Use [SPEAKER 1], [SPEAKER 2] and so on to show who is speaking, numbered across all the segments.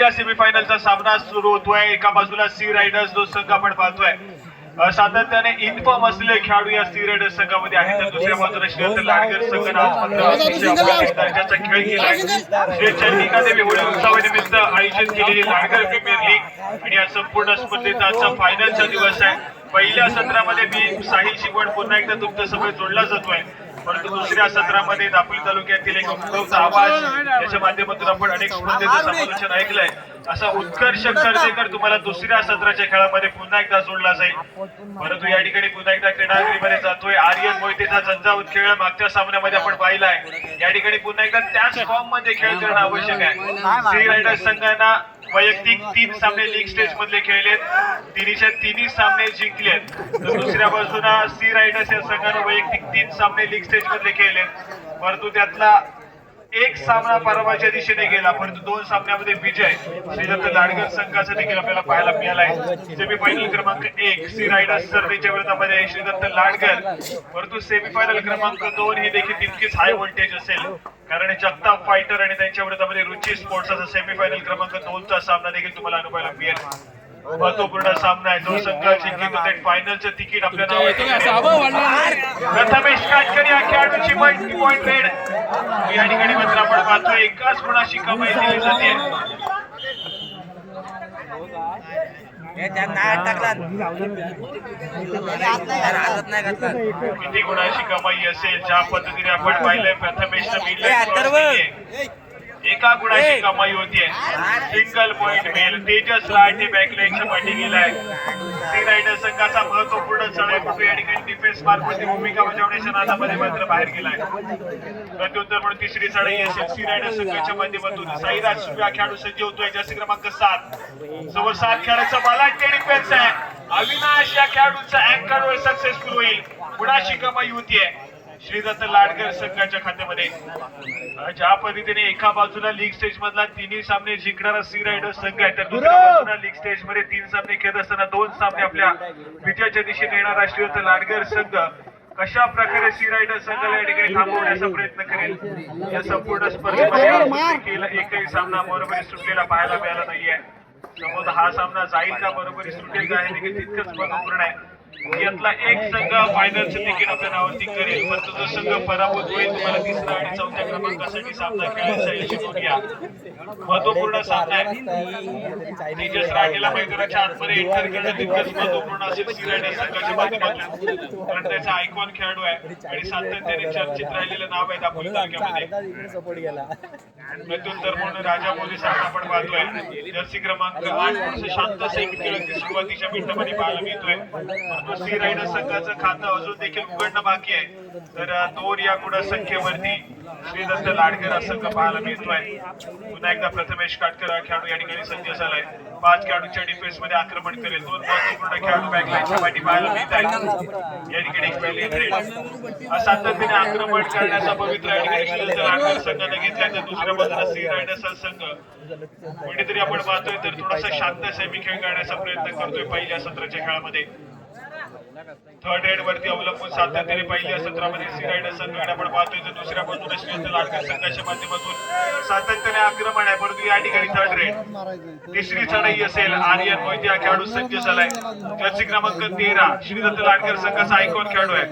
[SPEAKER 1] पहिल्या सेमीफायनलचा सामना सुरू होतोय. एका बाजूला सी रायडर्स जो संघ आपण पाहतोय सातत्याने इन्फॉर्म असलेले खेळाडू या सी रायडर्स संघामध्ये आहेत, तर दुसऱ्या बाजूला श्रीदत्त लाडकर संघाने दर्जाचा खेळ केलाय. श्री चंडिका देवी होळी उत्सवानिमित्त आयोजित केलेली लाडकर प्रीमियर लीग आणि या संपूर्ण स्पर्धेचा आजचा फायनलचा दिवस आहे. पहिल्या सत्रामध्ये मी साहिल शिकवण पुन्हा एकदा तुमच्यासमोर जोडला जातोय, परंतु दुसऱ्या सत्रामध्ये दापोली तालुक्यातील एक उपभोक्ता आवाज याच्या माध्यमातून आपण अनेक स्पर्धेचं समालोचन ऐकलंय. असा उत्कर्ष खर्चेकर तुम्हाला दुसऱ्या सत्राच्या खेळामध्ये पुन्हा एकदा जोडला जाईल. परंतु या ठिकाणी पुन्हा एकदा क्रीडागृहामध्ये जातोय आर्यन मोहितेचा झंझावत खेळ मागच्या सामन्यामध्ये आपण पाहिलाय. या ठिकाणी पुन्हा एकदा त्याच फॉर्म मध्ये खेळ करणं आवश्यक आहे. सी रायडर्स संघांना वैयक्तिक 3 सामने लीग स्टेज मधले खेळलेत, तिन्हीच्या तिन्ही सामने जिंकलेत. तर दुसऱ्या बाजूला सी रायडर्स या संघाने वैयक्तिक 3 सामने लीग स्टेज मधले खेळलेत, परंतु त्यातला एक सामना पराभवाच्या दिशेने गेला, परंतु 2 सामन्यामध्ये विजय श्रीदत्त लाडकर संघाचा देखील आपल्याला पाहायला मिळालाय. सेमीफायनल क्रमांक 1 सी रायडर्स सर्वेच्या विरोधामध्ये श्रीदत्त लाडकर, परंतु सेमीफायनल क्रमांक 2 ही देखील तितकीच हाय व्होल्टेज असेल, कारण जगताप फायटर आणि त्यांच्या विरोधामध्ये रुची स्पोर्ट्स असा सेमीफायनल क्रमांक 2 चा सामना देखील तुम्हाला अनुभवायला मिळेल. महत्वपूर्ण सामना आहे. जो संघ जिंकतो ते फायनलचं तिकीट आपल्या नावावर. प्रथमेश काटकर या खेळाडूची मल्टी पॉइंट रेड या ठिकाणी मात्र आपण पाहतोय एकाच गुणाची कमाई केली जाते. किती गुणाची कमाई असेल, ज्या पद्धतीने आपण पाहिलंय प्रथमेश एका गुणाची कमाई होतीये. सिंगल पॉइंट मेल तेजस राठी बॅकलाईनच्या पाठी गेलाय. सी रायडर संघाचा महत्वपूर्ण चढाईपटू या ठिकाणी डिफेन्स मार्फत भूमिका बजावण्याच्या नादामध्ये मात्र बाहेर गेलाय. प्रत्युत्तर म्हणून तिसरी चढाई असेल सी रायडर संघाच्या माध्यमातून. साईराज या खेळाडू सज्ज होतोय, जर्सी क्रमांक 7 समोर 7 खेळाडूचा बलाढ्य डिफेन्स आहे. अविनाश या खेळाडूचा अँकरवर सक्सेसफुल होईल. गुणाची कमाई होतीये श्रीदत्त लाडकर संघाच्या खात्यामध्ये. ज्या पद्धतीने एका बाजूला लीग स्टेज मधला 3 सामने जिंकणारा सी रायडर्स संघ आहे, तर दुसऱ्या बाजूला लीग स्टेज मध्ये 3 सामने खेळत असताना 2 सामने आपल्या विजयाच्या दिशेने येणारा श्रीदत्त लाडकर संघ कशा प्रकारे सी रायडर्स संघाला या ठिकाणी थांबवण्याचा प्रयत्न करेल. या संपूर्ण स्पर्धेमध्ये एकही सामना बरोबरी सुटलेला पाहायला मिळाला नाहीये. समोर हा सामना जाईल का बरोबरी सुटेल का हे देखील तितकंच महत्वपूर्ण आहे. यातला एक संघ फायनलचं तिकीट आपल्या नावावरती करेल, परंतु जो संघ पराभूत होईल तुम्हाला 3रा आणि 4थ्या क्रमांकासाठी सामना खेळायचा यश घ्या. महत्वपूर्ण सामना आहे. तेजस राठेला मैदानाच्या आतमध्ये एंटर करणं तितकंच महत्वपूर्ण असेल सी रायडर्स संघाच्या माध्यमातून, कारण त्याचा आयकॉन खेळाडू आहे आणि सातत्याने चर्चित राहिलेलं नाव आहे दापोली तालुक्यामध्ये. प्रत्युत्तर म्हणून राजा मोदी साहेब आपण पाहतोय. जर्सी क्रमांक 8 थोडंसं शांत सेमी खेळ सुरुवातीच्या मिनिटांमध्ये पाहायला मिळतोय. सी रायडर्स संघाचं खातं अजून देखील उघडणं बाकी आहे, तर 2 या गुणसंख्येवरती श्रीदत्त लाडकर संघ पाहायला मिळतोय. पुन्हा एकदा प्रथमेश काटकर हा खेळाडू या ठिकाणी सज्ज झालाय. 5 खेळाडूंच्या डिफेन्स मध्ये आक्रमण करेल. 2 महत्वपूर्ण खेळाडू बॅकलाईनच्या पाठी पाहायला मिळत आहेत. या ठिकाणी एक पहिली ट्रेड सातत्याने आक्रमण करण्याचा पवित्र या ठिकाणी श्रीदत्त लाडकर संघाने घेतलाय, तर दुसऱ्या बाजूला सी रायडर्स संघ कुठेतरी आपण पाहतोय तर थोडासा शांत सेमी खेळ करण्याचा प्रयत्न करतोय पहिल्या सत्राच्या खेळामध्ये. थर्ड रेड वरती अवलंबून सातत्याने पहिल्या सत्रामध्ये सी रायडर्स संघाकडे आपण पाहतोय, तर दुसऱ्या बाजूला श्रीदत्त लाडकर संघाच्या माध्यमातून सातत्याने आक्रमण आहे. परंतु या ठिकाणी थर्ड रेड तिसरी चढाई असेल. आर्यन मोहिते हा खेळाडू सज्ज झालाय. जर्सी क्रमांक 13 श्रीदत्त लाडकर संघाचा आयकॉन खेळाडू आहे.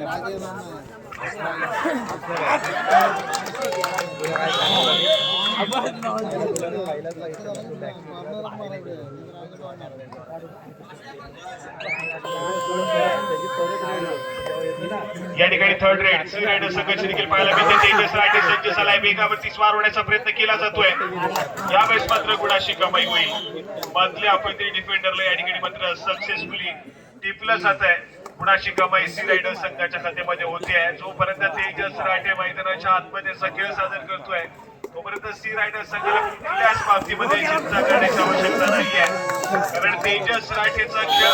[SPEAKER 1] या ठिकाणी थर्ड रेड सी रायडर संघाची देखील पाहायला मिळते. तेजस राठी सज्ज झालाय. वेगावरती स्वार होण्याचा प्रयत्न केला जातोय. यावेळेस मात्र गुणाची कमाई होईल. मधल्या अपयत्री डिफेंडरला या ठिकाणी मात्र सक्सेसफुली टिपलं जात आहे. गुणाची कमाई सी रायडर संघाच्या खात्यामध्ये होते आहे. जोपर्यंत तेजस राठे मैदानाच्या आतमध्ये खेळ सादर करतोय तोपर्यंत सी रायडर संघाला कुठल्याच बाबतीमध्ये चिंता करण्याची आवश्यकता नाहीये, कारण तेजस राठेचा खेळ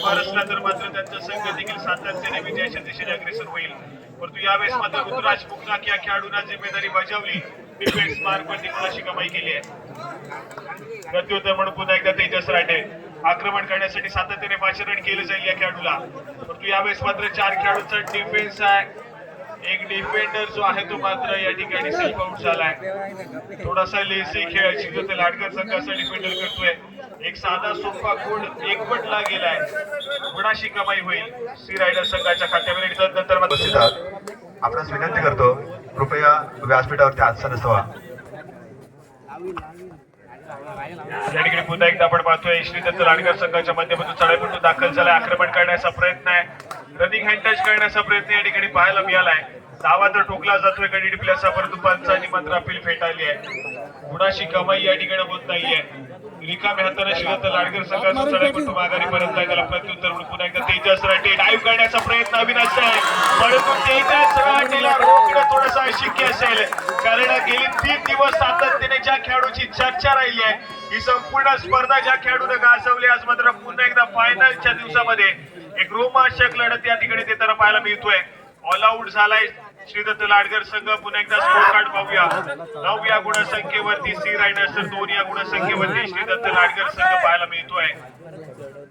[SPEAKER 1] बरसला तर मात्र त्यांचा संघ देखील सातत्याने विजयाच्या दिशेने अग्रेसर होईल. परंतु यावेळेस मात्र ऋतुराज मुकनाक या खेळाडूंना जिम्मेदारी बजावली. डिफेन्स मार्कवरती गुणाची कमाई केली आहे. प्रत्युत्तर म्हणून पुन्हा एकदा तेजस राठे आक्रमण करण्यासाठी सातत्याने पाचारण केलं जाईल या खेळाडूला. परंतु यावेळेस मात्र 4 खेळाडूंचा डिफेन्स आहे. एक डिफेंडर जो आहे तो मात्र या ठिकाणी सेल्फ आउट झालाय. थोडासा लेसी खेळ श्रीदत्त लाडकर संघाचा डिफेंडर करतोय. एक साधा सोपा कोड एकवटला गेलाय. गुणाशी कमाई होईल सी रायडर संघाच्या खात्यावर. नंतर
[SPEAKER 2] आपणास विनंती करतो कृपया व्यासपीठावरती आसन असावा.
[SPEAKER 1] या ठिकाणी पुन्हा एकदा आपण पाहतोय श्रीदत्त लाडकर संघाच्या माध्यमातून चढाईपटू दाखल झालाय. आक्रमण करण्याचा प्रयत्न आहे, रनिंग हँड टच करण्याचा प्रयत्न या ठिकाणी पाहायला मिळालाय. धावा तर ठोकला जातोय गडी डिप्ल्याचा, परंतु पंचांनी मात्र अपील फेटाळली आहे. गुणाशी कमाई या ठिकाणी होत नाहीये. रिकाम्या हाताने श्रीदत्त लाडकर संघाचा चढाईपटू माघारी परत आहे. त्याला प्रत्युत्तर म्हणून पुन्हा एकदा तेजस राठी डाईव्ह करण्याचा प्रयत्न अविनाश आहे, परंतु तेजस राठीला रोखणं थोडंसं अशक्य असेल. कारण गेली 3 दिवस सातत्याने ज्या खेळाडूची चर्चा राहिली आहे, ही संपूर्ण स्पर्धा ज्या खेळाडूने गाजवली, आज मात्र पुन्हा एकदा फायनलच्या दिवसामध्ये एक रोमांचक लढत या ठिकाणी देताना पाहायला मिळतोय. ऑल आउट झालाय श्रीदत्त लाडकर संघ. पुन्हा एकदा स्कोर कार्ड पाहूया. 9 या गुणसंख्येवरती सी रायडर्स, तर 2 या गुणसंख्येवरती श्रीदत्त लाडकर संघ पाहायला मिळतोय.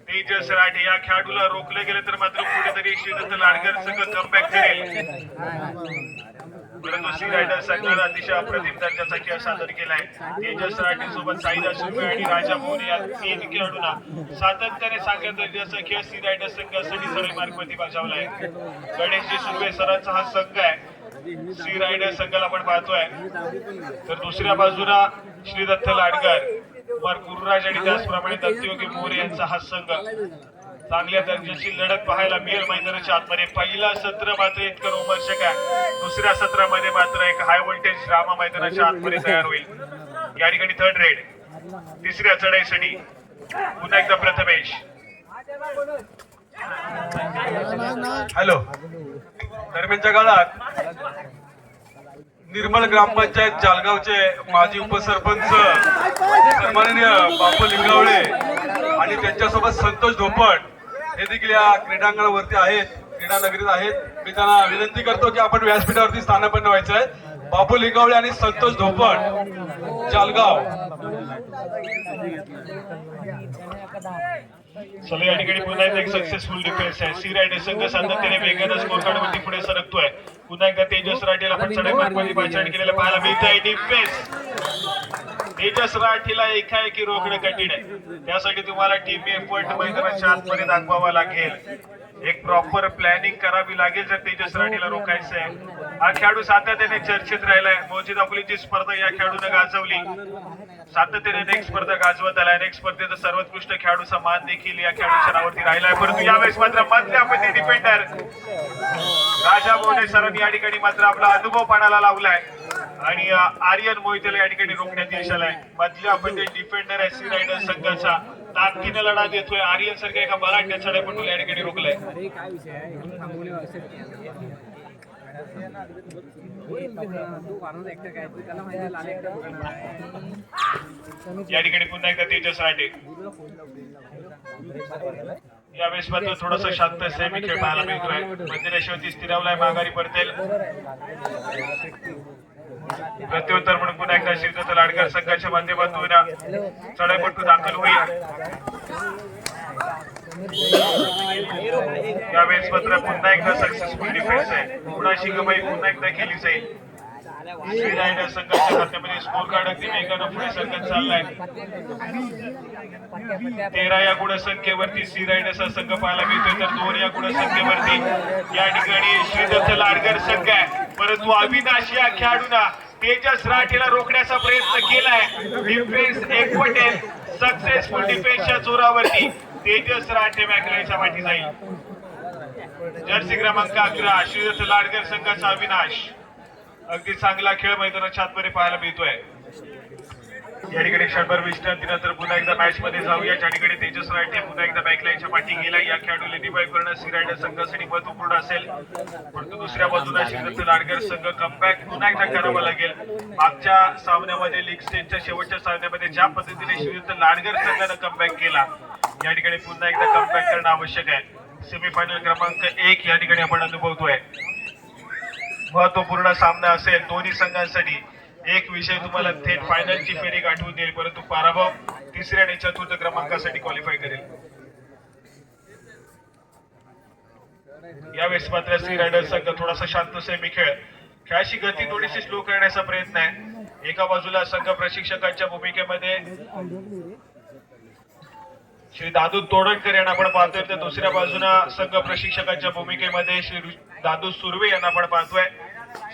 [SPEAKER 1] तेजस राठी या खेळाडूला रोखलं गेलं तर मात्र कुठेतरी श्रीदत्त लाडकर संघ कमबॅक करेल. परंतु सी रायडर संघाला अतिशय अप्रतिम दर्जाचा खेळ सादर केलाय. तेजस राठी सोबत साईदा सुपे आणि राजा मोरे या 3 खेळाडूंना सातत्याने चांगल्या दर्जाचा खेळ सी रायडर संघासाठी सरळ मार्गवरती बजावलाय. गणेशजी सुर्वे सरांचा हा संघ आहे सी रायडर संघाला आपण पाहतोय. तर दुसऱ्या बाजूला श्रीदत्त लाडकर, कुमार गुरुराज आणि त्याचप्रमाणे दत्तयोगी मोरे यांचा हा संघ. चांगल्या दर्जाची लढत पाहायला मिळेल मैदानाच्या आतमध्ये. पहिला सत्र मात्र इतकं रोमांचक आहे, दुसऱ्या सत्रामध्ये मात्र एक हाय व्होल्टेज ड्रामा मैदानाच्या आतमध्ये तयार होईल. या ठिकाणी थर्ड रेड तिसऱ्या चढाईसाठी पुन्हा एकदा प्रथमेश.
[SPEAKER 3] हॅलो. दरम्यानच्या काळात निर्मल ग्रामपंचायत जालगावचे माजी उपसरपंच सन्माननीय बापू लिंगावळे आणि त्यांच्यासोबत संतोष धोपट हे देखील या क्रीडांगणावरती आहेत, क्रीडा नगरीत आहेत. मी त्यांना विनंती करतो की आपण व्यासपीठावरती स्थानापन्न व्हायचं आहे. बापू लिंगावळे आणि संतोष धोपट जालगाव.
[SPEAKER 1] चला या ठिकाणी पुन्हा एकदा एक सक्सेसफुल डिफेन्स आहे. सी रायडर संघ सातत्याने वेगाने स्कोर कार्ड वरती पुढे सरकतोय. पुन्हा एकदा तेजस राठीला आपण चढाई मार्गावरती पाचारण केलेलं पाहायला मिळतंय. डिफेन्स तेजस राठीला एकाएकी रोखणं कठीण आहे. त्यासाठी तुम्हाला टीम एफर्ट मैदानाच्या आतमध्ये दाखवावा लागेल. एक प्रॉपर प्लॅनिंग करावी लागेल जर तेजस राठीला रोखायचं आहे. हा खेळाडू सातत्याने चर्चेत राहिलाय. मोजी दापोलीची स्पर्धा या खेळाडूने गाजवली, सातत्याने नेक्स्ट स्पर्धा गाजवत आलाय. नेक्स्ट स्पर्धेचा सर्वोत्कृष्ट खेळाडूचा मान देखील या खेळाडूच्या नावावरती राहिलाय. परंतु यावेळेस मात्र मधल्या मध्ये डिफेंडर राजा मोरे सरांनी या ठिकाणी मात्र आपला अनुभव पणाला लावलाय आणि आर्यन मोहितेला या ठिकाणी रोखण्यात यश आलंय. मधल्या मध्ये डिफेंडर आहे सी रायडर संघाचा, ताकदीने लढा देतोय. आर्यन सारख्या एका मराठ्या चढाईपटूला या ठिकाणी रोखलंय. या ठिकाणी पुन्हा एकदा तेजस राठे. यावेळेस मात्र थोडस शांत सेमी खेळ पाहायला मिळतोय. मध्यरेषेवरती स्थिरावलाय, माघारी परतेल. प्रत्युत्तर म्हणून पुन्हा एकदा श्रीदत्त लाडकर संघाच्या माध्यमातून चढाईपटू दाखल होईल. यावेळेस मात्र पुन्हा एकदा सक्सेसफुल डिफेन्स आहे. गुणाशी कमाई पुन्हा एकदा केली जाईल. सी रायडर संघाच्या खात्यामध्ये स्कोर कार्ड अगदी वेगानं पुढे सरकत चाललाय. 13 या गुणसंख्येवरती सी रायडर्सचा संघ पाहायला मिळतोय, तर 2 या गुणसंख्येवरती या ठिकाणी श्रीदत्त लाडकर संघ आहे. परंतु अविनाश या खेळाडूंना तेजस राठीला रोखण्याचा प्रयत्न केलाय. डिफेन्स एकवटेल. सक्सेसफुल डिफेन्सच्या जोरावरती तेजस राठे मॅकलाईनच्या पाठी जाईल. जर्सी क्रमांक 11 श्रीदत्त लाडकर संघाचा अविनाश. अगदी चांगला खेळ मैदानाच्या आतमध्ये पाहायला मिळतोय. या ठिकाणी क्षणभर विश्रांतीनंतर पुन्हा एकदा मॅच मध्ये जाऊया. ज्या ठिकाणी तेजस राठे पुन्हा एकदा बॅकलाईनच्या पाठी गेला. या खेळाडूला रिवाईव्ह करणं सी रायडर संघासाठी महत्वपूर्ण असेल. परंतु दुसऱ्या बाजूला श्रीदत्त लाडकर संघ कमबॅक पुन्हा एकदा करावा लागेल. मागच्या सामन्यामध्ये लीग स्टेजच्या शेवटच्या सामन्यामध्ये ज्या पद्धतीने श्रीदत्त लाडकर संघानं कमबॅक केला, या ठिकाणी पुन्हा एकदा कमबॅक करणं आवश्यक आहे. सेमीफायनल क्रमांक 1 या ठिकाणी आपण अनुभवतोय. महत्वपूर्ण सामना असेल दोन्ही संघांसाठी. एक विषय तुम्हाला थेट फायनलची फेरी गाठवून देईल, परंतु पराभव तिसऱ्या आणि चतुर्थ क्रमांकासाठी क्वालिफाय करेल. यावेळेस मात्र सी रायडर संघ थोडासा शांत सेमी खेळाची गती थोडीशी स्लो करण्याचा प्रयत्न आहे. एका बाजूला संघ प्रशिक्षकांच्या भूमिकेमध्ये श्री दादू तोडणकर यांना आपण पाहतोय, तर दुसऱ्या बाजूला संघ प्रशिक्षकांच्या भूमिकेमध्ये श्री दादू सुर्वे यांना आपण पाहतोय.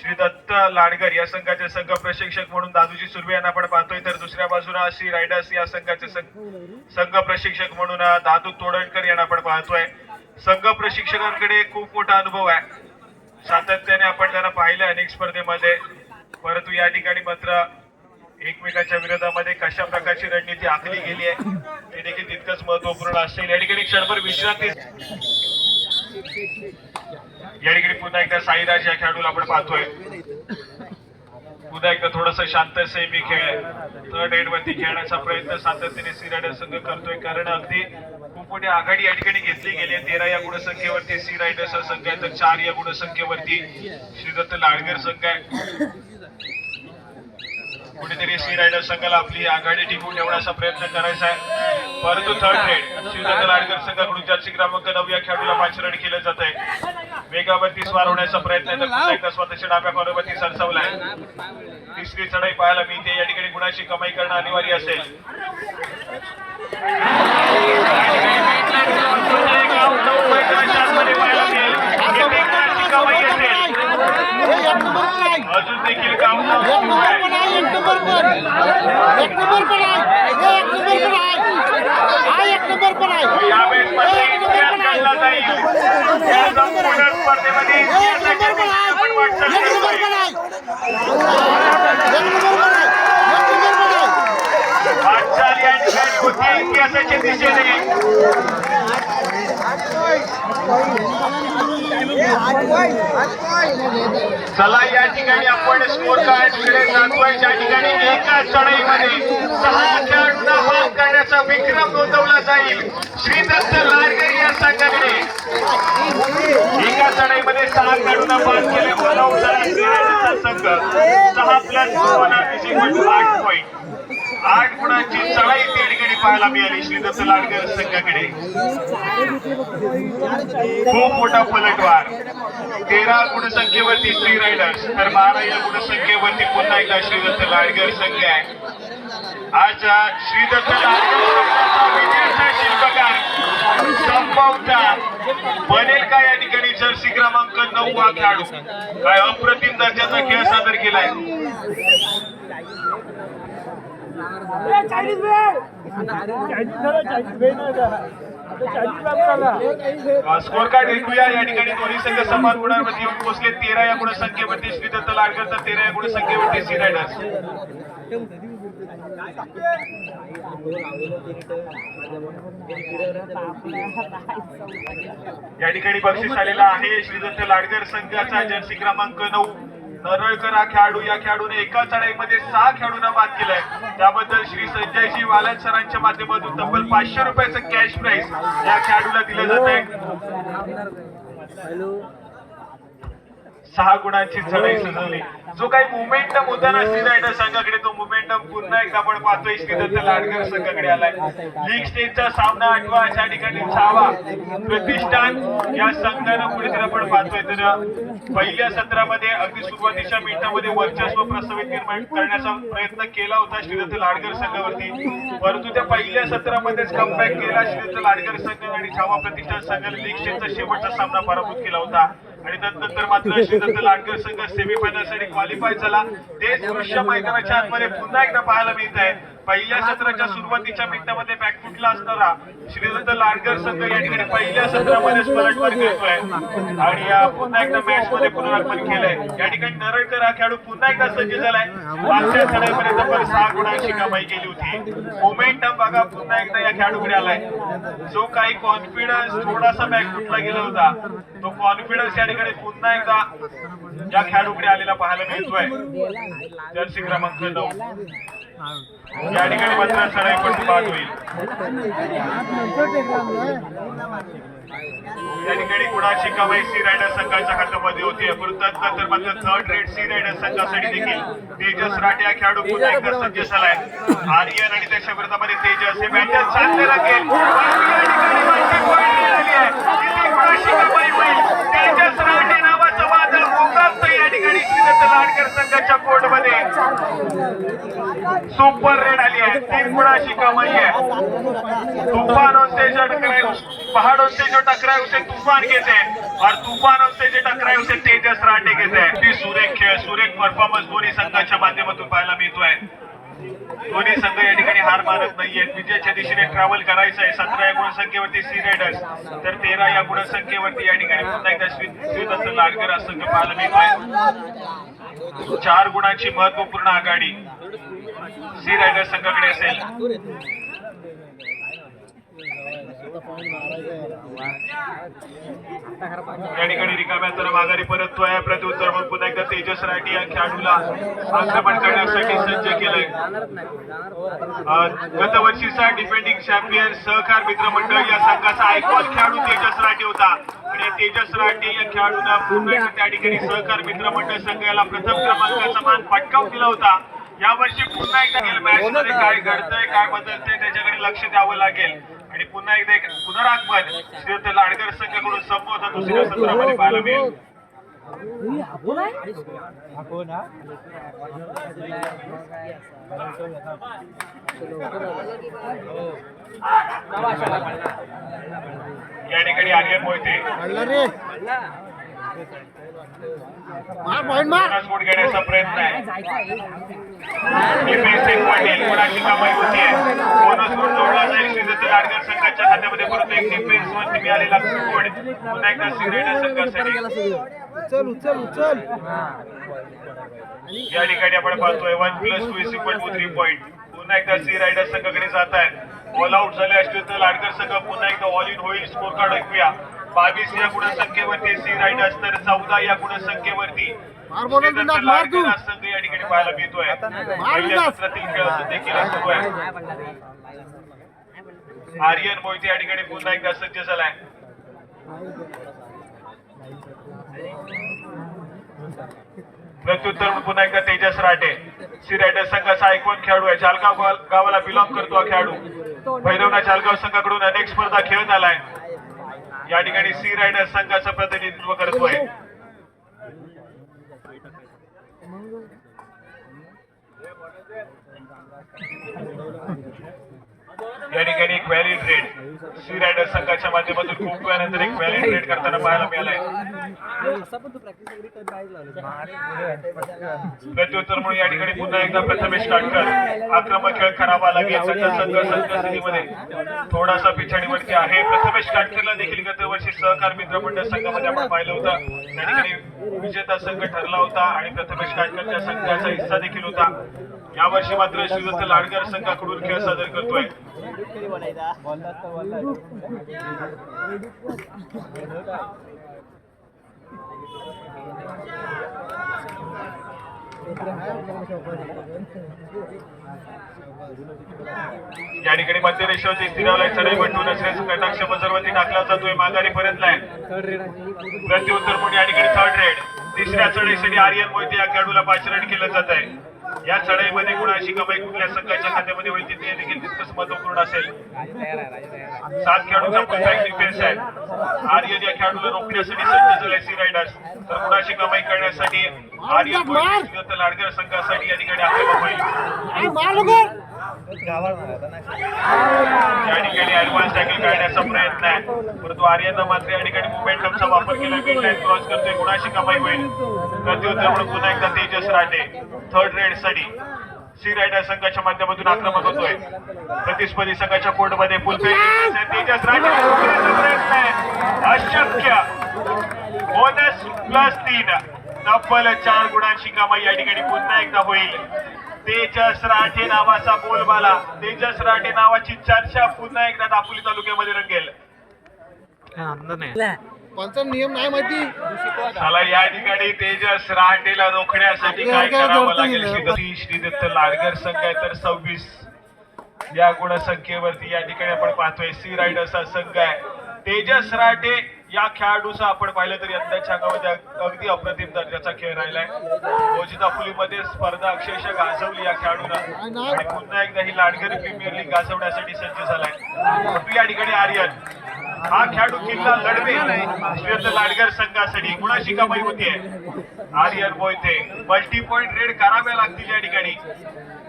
[SPEAKER 1] श्री दत्त लाडकर या संघाचे संघ प्रशिक्षक म्हणून दादूजी सुर्वे यांना आपण पाहतोय, तर दुसऱ्या बाजूला श्री रायडर्स या संघाचे संघ प्रशिक्षक म्हणून दादू तोडणकर यांना आपण पाहतोय. संघ प्रशिक्षकांकडे खूप मोठा अनुभव आहे, सातत्याने आपण त्यांना पाहिलं अनेक स्पर्धेमध्ये, परंतु या ठिकाणी मात्र एकमेकांच्या विरोधामध्ये कशा प्रकारची रणनीती आखली गेली आहे ते देखील तितकंच महत्वपूर्ण असेल. या ठिकाणी क्षणभर विश्रांती. या ठिकाणी पुन्हा एकदा साईराज या खेळाडूला आपण पाहतोय, पुन्हा एकदा थोडस शांत सेमी खेळ थर्ड एंड वरती खेळण्याचा प्रयत्न सातत्याने सी रायडर संघ करतोय, कारण अगदी खूप मोठी आघाडी या ठिकाणी घेतली गेली आहे. 13 या गुणसंख्येवरती सी रायडर्स संघ आहे, तर 4 या गुणसंख्येवरती श्रीदत्त लाडकर संघ आहे. कुठेतरी सी रायडर संघाला आपली आघाडी टिकवून ठेवण्याचा प्रयत्न करायचा आहे, परंतु थर्ड रेड श्रीदत्त लाडकर संघाकडून जर्सी क्रमांक 9 या खेळाडूला पाचरण केलं जात आहे. वेगावरती स्वार होण्याचा प्रयत्न आहे, तर पुन्हा एकदा स्वतःच्या डाव्या कॉर्नरवरती सरसावलाय. तिसरी चढाई पाहायला मिळते, या ठिकाणी गुणाची कमाई करणं अनिवार्य असेल. अजून देखील काम यावेळेस मात्र इतिहास घडला जाईल. या संपूर्ण स्पर्धेमध्ये इतिहासाची आपण वाटचाल करतोय. वाटचाल या ठिकाणी होती इतिहासाच्या दिशेने. चला या ठिकाणी आपण स्कोर कार्डकडे जातोय, ज्या ठिकाणी एका चढाईमध्ये 6 खेळाडूंना बाद करण्याचा विक्रम नोंदवला जाईल श्रीदत्त लाडकर या संघाकडे. एका चढाईमध्ये 6 खेळाडूंना बाद केल्यामुळे 9 जणांचा संघ 6+2 8 पॉईंट 8 गुणांची चढाई त्या ठिकाणी पाहायला मिळाली श्रीदत्त लाडकर संघाकडे. खूप मोठा पलटवार. 13 गुणसंख्येवरती श्री रायडर्स, तर 12 या गुणसंख्येवरती पुन्हा एकदा श्रीदत्त लाडकर संघ आहे. आज श्रीदत्त लाडकर संघाचा विजयाचा शिल्पकार संपवता बनेल का या ठिकाणी जर्सी क्रमांक 9 हा खेळाडू. काय अप्रतिम दर्जाचा खेळ सादर केलाय. स्कोर कार्ड ऐकूया. या ठिकाणी दोन्ही संघ समान गुणांवरती येऊन पोहोचले. 13 या गुणसंख्येवरती श्रीदत्त लाडकर, तर 13 या गुणसंख्येवरती सी रायडर्स. या ठिकाणी बक्षीस आलेला आहे श्रीदत्त लाडकर संघाचा जर्सी क्रमांक 9 नरळकर हा खेळाडू. या खेळाडूने एका चढाईमध्ये 6 खेळाडूंना बाद केलाय, त्याबद्दल श्री संजयजी वालन सरांच्या माध्यमातून तब्बल 500 रुपयाचं कॅश प्राइज या खेळाडूला दिलं जात आहे. 6 गुणांची चढाई सजवली. जो काही मोमेंटम होता ना सी रायडर संघाकडे, तो मोमेंटम पुन्हा एकदा आपण पाहतोय श्रीदत्त लाडकर संघाकडे आलाय. लीग स्टेजचा सामना 8वा, त्या ठिकाणी 6वा प्रतिष्ठान या संघानं कुठेतरी आपण पाहतोय. तर पहिल्या सत्रामध्ये अगदी सुरुवातीच्या मिनिटांमध्ये वर्चस्व प्रस्थापित निर्माण करण्याचा प्रयत्न केला होता श्रीदत्त लाडकर संघावरती, परंतु त्या पहिल्या सत्रामध्येच कमबॅक केला श्रीदत्त लाडकर संघ आणि 6वा प्रतिष्ठान संघाने लीग स्टेजचा शेवटचा सामना पराभूत केला होता. आणि त्यानंतर मात्र श्रीदत्त लाडकर संघ सेमीफायनल साठी क्वालिफाय झाला. तेच दृश्य मैदानाच्या आतमध्ये पुन्हा एकदा पाहायला मिळत आहे. पहिल्या सत्राच्या सुरुवातीच्या मिनिटांमध्ये बॅकफुटला असणारा श्रीदत्त लाडकर संघ या ठिकाणी पहिल्या सत्रामध्येच पलटवार करतोय आणि पुन्हा एकदा मॅच मध्ये पुनरागमन केलंय. या ठिकाणी नरळकर हा खेळाडू पुन्हा एकदा सज्ज झालाय. मागच्या चढाईमध्ये तब्बल 6 गुणांची कमाई केली होती. मोमेंटम बघा पुन्हा एकदा या खेळाडूकडे आलाय. जो काही कॉन्फिडन्स थोडासा बॅकफुटला गेला होता, तो कॉन्फिडन्स या ठिकाणी पुन्हा एकदा या खेळाडूकडे आलेला पाहायला मिळतोय. जर्सी क्रमांक 9 या ठिकाणी मात्र चढाई पण बाद होईल. या ठिकाणी गुणाची कमाई सी रायडर संघाच्या हातामध्ये होती. तर मात्र थर्ड रेड सी रायडर संघासाठी देखील तेजस राठ या खेळाडू पुन्हा एकदा सज्ज झालाय. आर्यन आणि त्याच्या विरोधामध्ये तेजस हे मॅच चांगले लागेल. गुणाची कमाई होईल संघाच्या कोर्ट मध्ये सुपर रेड आली आहे, 3 गुणाची कमाई आहे. तूफान से जो टकराए पहाड़ों से जो टकराए उसे तूफान कहते हैं और तूफानों से जो टकराए उसे तेजस राटे कहते हैं. ती सुरेख परफॉर्मन्स दोन्ही संघाच्या माध्यमातून पाहायला मिळतोय. दोन्ही संघ या ठिकाणी हार मानत नाहीयेत. विजयाच्या दिशेने ट्रॅव्हल करायचं आहे. 17 या गुणसंख्येवरती सी रायडर्स तर 13 या गुणसंख्येवरती या ठिकाणी पुन्हा एकदा श्रीदत्त लाडकर हा संघ पाहायला मिळतोय. 4 गुणांची महत्वपूर्ण आघाडी सी रायडर्स संघाकडे असेल. या ठिकाणी रिकाम्या तर माघारी परततोय. प्रत्युत्तर मग पुन्हा एकदा तेजस राठी या खेळाडूला आक्रमण करण्यासाठी सज्ज केलंय. गत वर्षीचा डिफेंडिंग चॅम्पियन सहकार मित्र मंडळ या संघाचा आयकॉन खेळाडू तेजस राठी होता आणि तेजस राठी या खेळाडूला पुन्हा त्या ठिकाणी सहकार मित्र मंडळ संघ याला प्रथम क्रमांकाचा मान पटकावून दिला होता. यावर्षी पुन्हा एकदा गेल्या मॅच मध्ये काय घडतंय काय बदलतंय त्याच्याकडे लक्ष द्यावं लागेल आणि पुन्हा एकदा एक पुनरागमन श्रीदत्त लाडकर संघाकडून संबोधन दुसऱ्या सत्रामध्ये पाहायला मिळेल. या ठिकाणी आर्यन मोहिते बोट घेण्याचा प्रयत्न आहे. गुणाची कमाई होतीये. बोनस गुण जोडला जाईल श्रीदत्त लाडकर संघाच्या खात्यामध्ये. परंतु एक डिफेन्स वरती मिळालेला गुण पुन्हा एकदा सी रायडर्स संघासाठी. या ठिकाणी आपण पाहतोय 1+2 3 पॉईंट पुन्हा एकदा सी रायडर्स संघाकडे जात आहेत. ऑल आउट झाले श्रीदत्त लाडकर संघ पुन्हा एकदा ऑल इन होईल. स्कोर कार्ड ऐकूया. 22 या गुणसंख्येवरती सी रायडर्स तर 14 या गुणसंख्येवरती संघ या ठिकाणी पाहायला मिळतोय. पहिल्या सत्रातील खेळ देखील सुरू आहे. आर्यन मोहिते या ठिकाणी पुन्हा एकदा सज्ज झालाय. प्रत्युत्तर पुन्हा एकदा तेजस राटे सी रायडर्स संघाचा आयकॉन खेळाडू आहे. जालगाव गावाला बिलॉंग करतो हा खेळाडू. भैरवना जालगाव संघाकडून अनेक स्पर्धा खेळत आलाय. या ठिकाणी सी रायडर्स संघाचं प्रतिनिधित्व करतोय. या ठिकाणी एक व्हॅलिड रेड सी रायडर्स संघाच्या माध्यमातून खूप वेळानंतर एक व्हॅलिड रेड करताना पाहायला मिळालाय. प्रत्युत्तर म्हणून या ठिकाणी पुन्हा एकदा प्रथमेश काटकर आक्रमक खेळ करावा लागेल. संघ थोडासा पिछाडीवरती आहे. प्रथमेश काटकरला देखील गत वर्षी सहकार मित्र मंडळ संघामध्ये आपण पाहिलं होतं. त्या ठिकाणी विजेता संघ ठरला होता आणि प्रथमेश काटकरच्या संघाचा हिस्सा देखील होता. यावर्षी मात्र श्रीदत्त लाडकर संघाकडून खेळ सादर करतोय. या ठिकाणी मध्य रेषेवरती स्थिरावलाय. चढाई बटून असल्याचा कटाक्ष बजरवरती टाकला जातोय. माघारी परतलाय. प्रत्युत्तर म्हणून या ठिकाणी 3rd रेड. तिसऱ्या चढाईसाठी आर्यन मोहिते या खेळाडूला पाचरड केलं जात आहे. या चढाईमध्ये गुणाची कमाई कुठल्या संघाच्या खात्यामध्ये होईल तिथे देखील तितकंच महत्वपूर्ण असेल. 7 खेळाडूंचा परफेक्ट डिफेन्स आहे. आर्यन या खेळाडूला रोखण्यासाठी सज्ज झाले सी रायडर्स तर गुणाची कमाई करण्यासाठी आर्यन श्रीदत्त लाडकर संघासाठी या ठिकाणी आक्रमक होईल. या ठिकाणी ऍडव्हान्स टॅकल करण्याचा प्रयत्न आहे परंतु आर्यनने मात्र या ठिकाणी मोमेंटमचा वापर केला. मिड लाईन क्रॉस करतोय. गुणाची कमाई होईल. प्रत्युत्तर म्हणून पुन्हा एकदा तेजस राटे 3rd रेड साठी सी रायडर संघाच्या माध्यमातून आक्रमक होतोय. प्रतिस्पर्धी संघाच्या कोर्टमध्ये तेजस राटे प्रयत्न आहे. अशक्य. बोनस +3 तब्बल 4 गुणांची कमाई या ठिकाणी पुन्हा एकदा होईल. तेजस राठे नावाचा बोलबाला तेजस राठे नावाची चर्चा पुन्हा एकदा दापोली तालुक्यामध्ये रंगेल.
[SPEAKER 4] कोणता नियम नाही माहिती.
[SPEAKER 1] चला या ठिकाणी तेजस राठेला रोखण्यासाठी काय करावं लागेल. श्रीदत्त लाडकर संघ आहे तर 26 या गुणसंख्येवरती या ठिकाणी आपण पाहतोय सी रायडर्सचा संघ आहे. तेजस राठे या खेळाडूचा आपण पाहिलं तर यंदाच्या अंगामध्ये अगदी अप्रतिम दर्जाचा खेळ राहिलाय. दापोलीमध्ये स्पर्धा अक्षरशः गाजवली या खेळाडूनं आणि पुन्हा एकदा ही लाडकरी प्रीमियर लीग गाजवण्यासाठी सज्ज झालाय. या ठिकाणी आर्यन हा खेळाडू किल्ला लढवेल श्रीदत्त लाडकर संघासाठी कुणाशी कमाई होतीये Aryan Mohite multi point raid कराव्या लागतील या ठिकाणी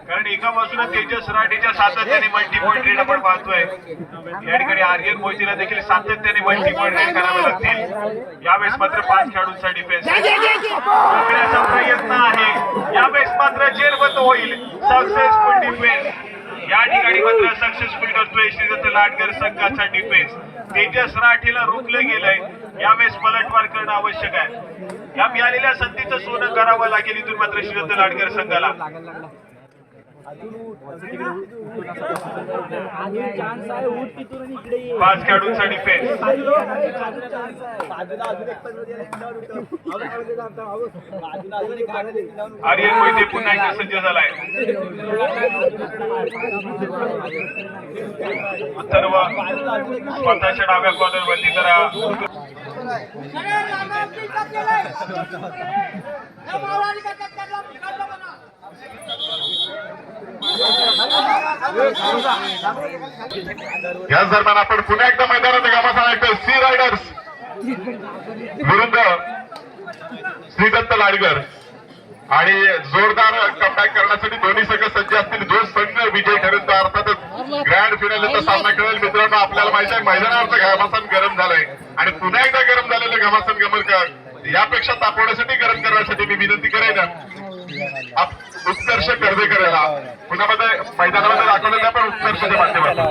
[SPEAKER 1] कारण एका बाजूला तेजस राठेच्या सातत्याने मल्टी पॉइंट रेड आपण पाहतोय या ठिकाणी आर्यन मोहितेला देखील सातत्याने मल्टी पॉइंट रेड करावे लागतील यावेळेस मात्र 5 खेळाडूंचा डिफेन्स रोखण्याचा प्रयत्न आहे यावेळेस मात्र जेरबंद होईल सक्सेसफुल डिफेन्स या ठिकाणी मात्र सक्सेसफुल करतोय श्रीदत्त लाडकर संघाचा डिफेन्स तेजस राठेला रोखलं गेलंय यावेळेस पलटवार करणं आवश्यक आहे या मिळालेल्या संधीचं सोनं करावं लागेल इथून मात्र श्रीदत्त लाडकर संघाला 5 खेळाडूंचा डिफेन्स आर्यन मोहिते पुन्हा एकदा सज्ज झालाय सर्व स्वतःच्या डाव्या कॉर्नर वरती करा
[SPEAKER 2] याच दरम्यान आपण पुन्हा एकदा मैदानात गमासा ऐकतो सी रायडर्स विरुद्ध श्रीदत्त लाडकर आणि जोरदार कमबॅक करण्यासाठी दोन्ही संघ सज्ज असतील जो संघ विजय ठरेल तर अर्थातच ग्रँड फिनालेचा सामना करेल मित्रांनो आपल्याला माहिती आहे मैदानावरचं घमासान गरम झालंय आणि पुन्हा एकदा गरम झालेलं घमासान गमर यापेक्षा तापवण्यासाठी गरम करण्यासाठी मी विनंती करेन उत्कर्ष कर्वेकर याला पुन्हा मध्ये मैदानामध्ये दाखवलं नाही पण उत्कर्षाच्या माध्यमातून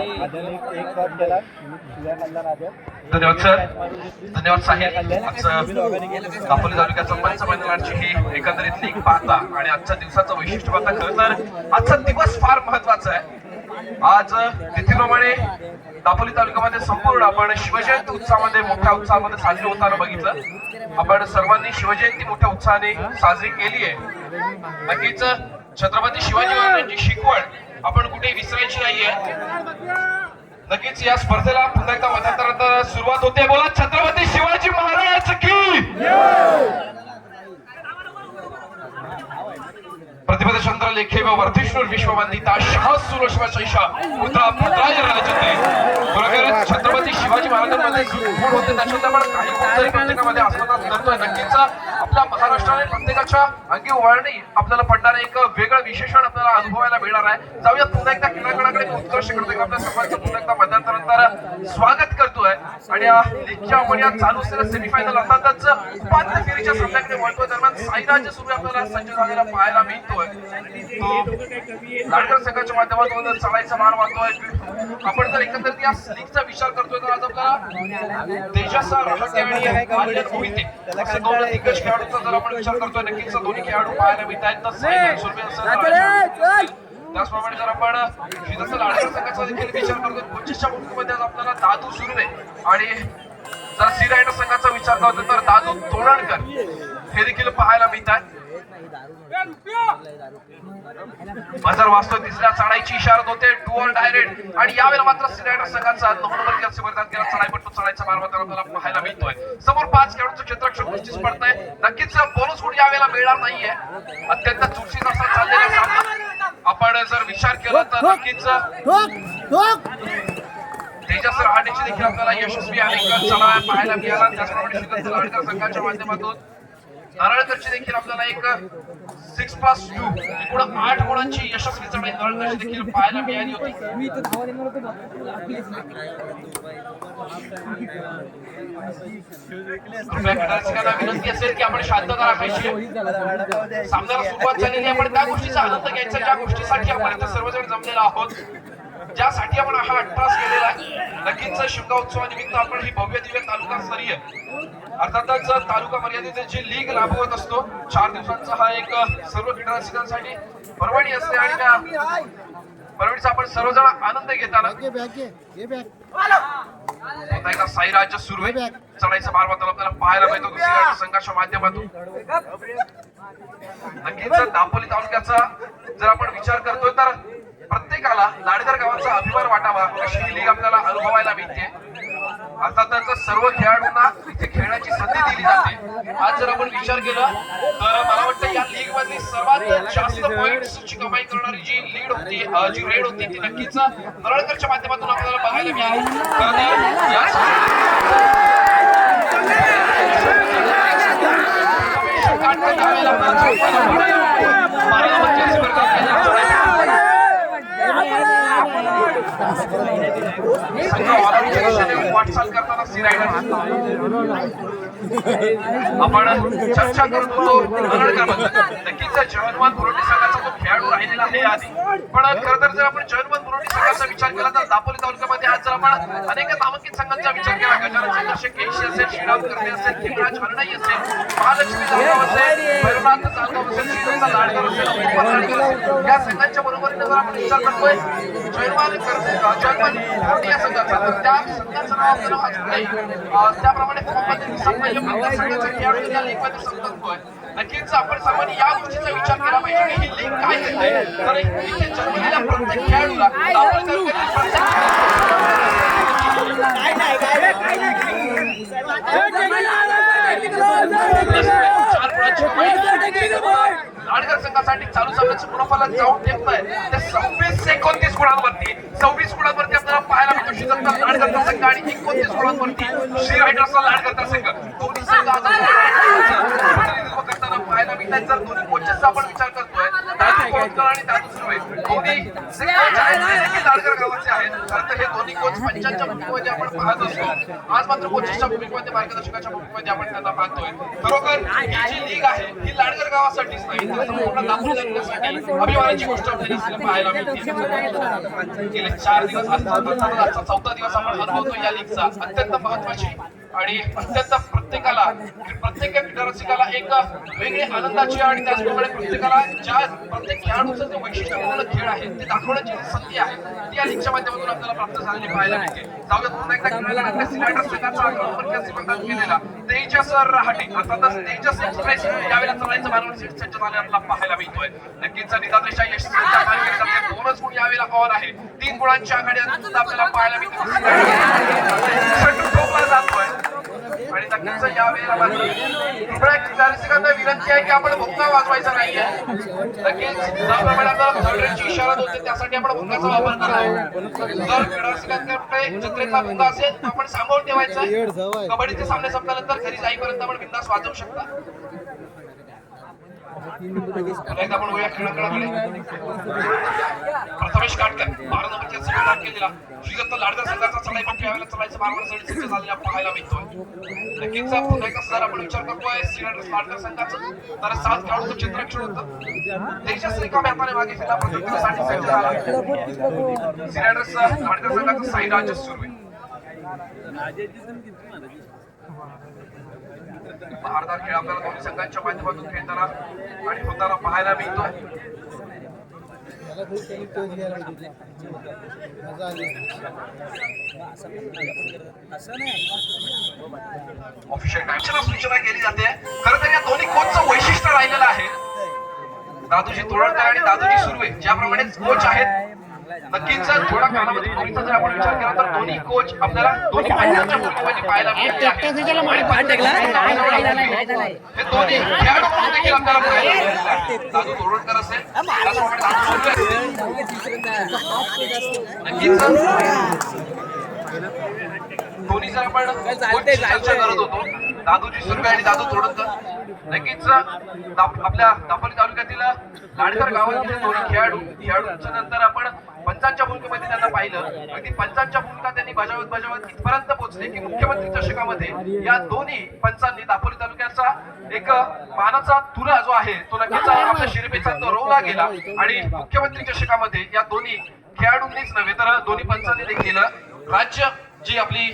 [SPEAKER 3] धन्यवाद सर धन्यवाद साहेब दापोली तालुक्याचा पंचमंडळाची ही एकंदरीत लीग पाहता आणि आजच्या दिवसाचं वैशिष्ट्य पाहता खरं तर आजचा दिवस फार महत्वाचा आहे आज तिथीप्रमाणे दापोली तालुक्यामध्ये संपूर्ण आपण शिवजयंती उत्सवामध्ये मोठ्या उत्साहामध्ये साजरी होताना बघितलं आपण सर्वांनी शिवजयंती मोठ्या उत्साहाने साजरी केली आहे नक्कीच छत्रपती शिवाजी महाराजांची शिकवण आपण कुठे विसरायची नाहीये नक्कीच या स्पर्धेला पुन्हा एकदा मध्यंतरात सुरुवात होते बोला छत्रपती शिवाजी महाराज की प्रतिपदचंद्र लेखे व वर्धिष्णूर विश्ववंदिता शाहसुरश्वशैषा पुत्रा पुत्राय राजते बरोबर छत्रपती शिवाजी महाराजांमध्ये गुण होते त्याच्यात आपण काही कोणतरी प्रत्येकामध्ये आस्वाद करतोय नक्कीच आपल्या महाराष्ट्राने प्रत्येकाच्या अंगी ओवाळणी आपल्याला पडणारे एक वेगळं विशेषण आपल्याला अनुभवायला मिळणार आहे जाऊया पुन्हा एकदा क्रीडागणाकडे उत्कर्ष करतोय आपल्या सर्वांचं पुन्हा एकदा मध्यंतरानंतर स्वागत करतोय आणि या लीगच्या आपण या चालू असलेल्या सेमीफायनल अर्थातच उपांत्य फेरीच्या सामन्याकडे वळतोय दरम्यान साईराज सुरू आपल्याला सज्ज झालेला पाहायला मिळतोय तो लाडकर संघाच्या माध्यमातून चढायचा मार मारतोय आपण जर एकंदरीत या लीगचा विचार करतोय तर आज आपल्याला तेजसा रहाटे आणि आर्यन मोहिते असे दोन दिग्गज खेळाडूंचा जर आपण विचार करतोय नक्कीच दोन्ही खेळाडू पाहायला मिळत आहेत तर साईराज सुरवे त्याचप्रमाणे जर आपण श्रीदत्त लाडकर संघाचा देखील विचार करतो 25च्या मुकुटमध्ये आपल्याला दादू सुरवे आणि जर सी रायडर संघाचा विचार करतो तर दादू तोरणकर हे देखील पाहायला मिळतात बाजार वास्तव तिसऱ्या चढाईची इशारत होते टू ऑल डायरेक्ट आणि यावेळेला मात्र सी रायडर संघाचा 9 नंबर स्पर्धात गेला चढाईपट्टू चढायचा मार्ग आपल्याला पाहायला मिळतोय समोर 5 खेळाडूंचं क्षेत्ररक्षण गोष्टी स्पर्धा आहे नक्कीच बोनस गुण यावेळेला मिळणार नाहीये अत्यंत चुरशीचा असा चाललेला सामना आपण जर विचार केला तर नक्कीच तेजस रहाटेची देखील आपल्याला यशस्वी आणि चढाया पाहायला मिळाला त्याचप्रमाणे श्रीदत्त लाडकर संघाच्या माध्यमातून नारळकरची देखील आपल्याला एक 6+2 एकूण 8 गुणांची यशस्वी चढाई नारळकरची देखील पाहायला मिळाली होती विनंती असेल की आपण शांतता राखायची सामन्याला सुरुवात झालेली आपण त्या गोष्टीचा आनंद घ्यायचा ज्या गोष्टीसाठी आपण इथे सर्वजण जमलेलो आहोत ज्यासाठी आपण हा अट्टास केलेला आहे नक्कीच शिमगा उत्सवानिमित्त आपण ही भव्य दिव्य तालुकास्तरीय अर्थातच तालुका मर्यादित जी लीग राबवत असतो 4 दिवसांचा हा एक सर्व क्रीडा रसिकांसाठी पर्वणी असते आणि त्या पर्वणीचा आपण सर्वजण आनंद घेताना एकदा साईराज सुरवे चढाईचा मार्ग आपल्याला पाहायला मिळतो दुसऱ्या संघाच्या माध्यमातून नक्कीच दापोली तालुक्याचा जर आपण विचार करतोय तर प्रत्येकाला लाडकर गावाचा अभिमान वाटावा अशी ही लीग आपल्याला अनुभवायला मिळते
[SPEAKER 5] अर्थातच सर्व खेळाडूंना इथे खेळण्याची संधी दिली जाते. आज जर आपण विचार केला तर मला वाटतं या लीग मधली सर्वात जास्त पॉइंट्सची कमाई करणारी जी लीड होती, जी रेड होती, ती नक्कीच नरळकरच्या माध्यमातून आपल्याला बघायला मिळाली. कारण वाटचाल करताना सी रायडर आपण चर्चा करत होतो नक्कीच जवानमान मुरुंडी संघाचा तो खेळाडू राहिलेला आहे आधी. पण खरं तर जर आपण जवानमान मुरुंडी संघाचा विचार केला तर दापोली तालुक्यामध्ये आज जर आपण अनेक नामांकित संघांचा विचार केला, गजानन चंद्रशेखर केशी असेल, श्रीराम करणे असेल, खेमराज हरणाई असेल, महालक्ष्मी जाधव असेल, भैरवनाथ जाधव असेल, श्रीदत्त लाडकर असेल, गोपाल लाडकर असेल, या संघांच्या बरोबरीने जर आपण विचार करतोय जवानमान मुरुंडी या संघाचा, तर त्या संघाचं नाव आपल्याला वाचत नाही. त्याप्रमाणे संघाचा खेळाडू या लीग मध्ये समजतोय. नक्कीच आपण सर्वांनी या गोष्टीचा विचार केला पाहिजे की ही लीग काय करते. तर इथे जन्मलेल्या प्रत्येक खेळाडूला लाडकर संघासाठी चालू सामन्याच्या गुणाफलात जाऊन ठेवताय त्या 26-29 गुणांवरती, 26 गुणांवरती आपल्याला पाहायला मिळतो श्रीदत्त लाडकरचा संघ आणि 29 गुणांवरती श्री रायडर्सचा लाडकरचा संघ. दोन्ही संघ प्रतिनिधित्व करताना पाहायला मिळतात. जर दोन्ही कोचेसचा आपण विचार करतोय, दादू कोळवकर आणि दादू सुर्वे, दोन्ही लाडकर गावाचे आहेत. खरं तर हे दोन्ही कोच पंचांच्या भूमिकेमध्ये आपण पाहत असतो. आज मात्र कोचेसच्या भूमिकेमध्ये, मार्गदर्शकाच्या भूमिकेमध्ये आपण त्यांना पाहतोय. खरोखर ही जी लीग आहे ही लाडकर गावासाठीच नाही तर संपूर्ण दापोली तालुक्यासाठी अभिमानाची गोष्ट आपल्याला पाहायला मिळते. गेले 4 दिवस आजचा 4था दिवस आपण अनुभवतो या लीगचा. अत्यंत महत्वाची आणि अत्यंत प्रत्येक क्रीडारसिकाला एक वेगळी आनंदाची आणि त्याचप्रमाणे प्रत्येक खेळाडूचं जे वैशिष्ट्यपूर्ण खेळ आहे ते दाखवण्याची संधी आहे ती या लीगच्या माध्यमातून आपल्याला प्राप्त झालेली पाहायला मिळते. जाऊयात पुन्हा एकदा खेळायला सी रायडर्स संघाचा क्रमांक स्पर्धा केलेला तेजस रहाटे, अर्थातच तेजस एक्सप्रेस यावेळेला चढायचं मानवणी सज्ज झालेला पाहायला मिळतोय. नक्कीच निदात्रेच्या यशस्वीच्या मार्गात 2च गुण यावेळेला ऑन आहे. 3 गुणांच्या आघाडीत आपल्याला पाहायला मिळते जातोय. आणि नक्कीच यावेळेला विनंती आहे की आपण भुंगा वाजवायचा नाहीये. नक्कीच ज्याप्रमाणे आपल्याला थर्डरेटची इशारा होते त्यासाठी आपण भुंगाचा वापर करतो. जर क्रीडारसिकांकडे जत्रेतला भुंगा असेल तर आपण सांभाळून ठेवायचा. कबड्डीचे सामने संपल्यानंतर घरी जाईपर्यंत आपण बिंदास वाजवू शकता. एकदा आपण वया खेळाकडे प्रथमेश काटकर 12 नंबरच्या संघात केलेला श्रीदत्त लाडकर संघाचा चढाई पण यावेळेला चढायचं 12 सज्ज झालेला पाहायला मिळतोय. नक्कीच पुन्हा एकदा सर आपण विचार करतोय श्रीरायडर्स लाडकर संघाचं तर 7 खेळाडूचं चित्रक्षण होतं. तेजस रिकाम्या हाताने मागे फिरला प्रतिक्रियेसाठी सज्ज झाला श्रीरायडर्स लाडकर संघाचा साईराज सुर्वे. बहारदार खेळ आपल्याला दोन्ही संघांच्या माध्यमातून खेळताना आणि होताना पाहायला मिळतोय. ऑफिशियल टाइमच्या सूचना केली जाते. खरं तर या दोन्ही कोचचं वैशिष्ट्य राहिलेलं आहे. दादूजी तोडणकर आणि दादूजी सुर्वे ज्याप्रमाणे कोच आहेत नक्कीच थोडा कालावधीचा जर आपण विचार केला तर दोन्ही कोच आपल्याला दोन्ही पंचांच्या भूमिकेमध्ये पाहायला मिळते आहे. हे दोन्ही खेळाडू म्हणून देखील आपल्याला पाहायला मिळाले. दादू तोडणकर असेल त्याचप्रमाणे दादू सुर्वे असेल. नक्कीच दोन्ही जर आपण कोचची चर्चा करत होतो दादूजी सुर्वे आणि दादू तोडणकर नक्कीच आपल्या दापोली तालुक्यातील लाडकर गावातील दोन्ही खेळाडूंच्या नंतर आपण पंचांच्या भूमिकेमध्ये त्यांना पाहिलं. अगदी पंचांच्या भूमिका त्यांनी बजावत इथपर्यंत पोहोचले की मुख्यमंत्री चषकामध्ये या दोन्ही पंचांनी दापोली तालुक्याचा एक मानाचा तुरा जो आहे तो नक्कीच आपल्या शिरपेचा तो रोवला गेला आणि मुख्यमंत्री चषकामध्ये या दोन्ही खेळाडूंनीच नव्हे तर दोन्ही पंचांनी देखील राज्य जी आपली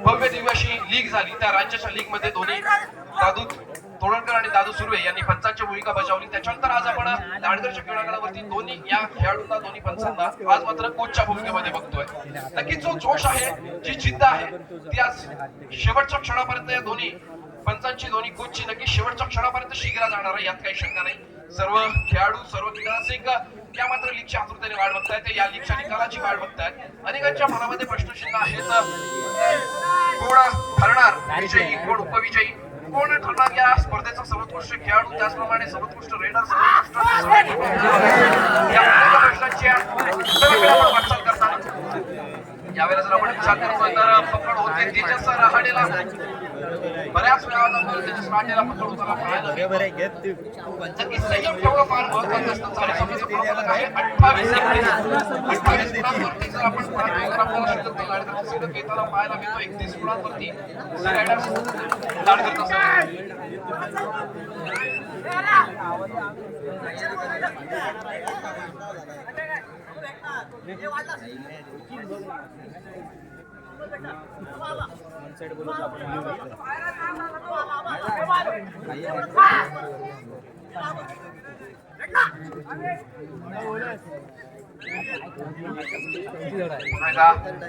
[SPEAKER 5] भव्य दिव्य अशी लीग झाली त्या राज्याच्या लीग मध्ये दोन्ही दादू तोडणकर आणि दादू सुर्वे यांनी पंचांची भूमिका बजावली. त्याच्यानंतर आज आपण लाडकरच्या खेळाडूवरती दोन्ही या खेळाडूंना दोन्ही पंचांना आज मात्र कोचच्या भूमिकेमध्ये बघतोय. नक्कीच जो जोश आहे जी जिद्द आहे ती आज शेवटच्या क्षणापर्यंत या दोन्ही पंचांची दोन्ही कोचची नक्की शेवटच्या क्षणापर्यंत शिगेला जाणार आहे यात काही शंका नाही. सर्व खेळाडू सर्व क्रीडारसिक या मात्र लीगच्या आतुरतेने वाट बघतायत. या लीगच्या निकालाची वाट बघतायत. अनेकांच्या मनामध्ये प्रश्नचिन्ह आहेत. कोण ठरणार विजयी कोण उपविजयी कोण ठरणार या स्पर्धेचा सर्वोत्कृष्ट खेळाडू त्याचप्रमाणे सर्वोत्कृष्ट रेडर सर्वोत्कृष्ट या प्रश्नांची आपण वाटचाल करताना यावेळेला जर आपण विचार करतोय तर पकड होते तेजस रहाडेला बऱ्याच वेळा आपण तेजस रहाडेला पकड होताना पाहिलं नक्कीच संयम ठेवणं फार महत्त्वाचं असतं. चाळीस संघाचं फलक आहे 28 गुणांवरती जर आपण पाहिलं तर आपल्याला श्रीदत्त लाडकरचं सिंह घेताना पाहायला मिळतो 31 गुणांवरती रायडर्स लाडकर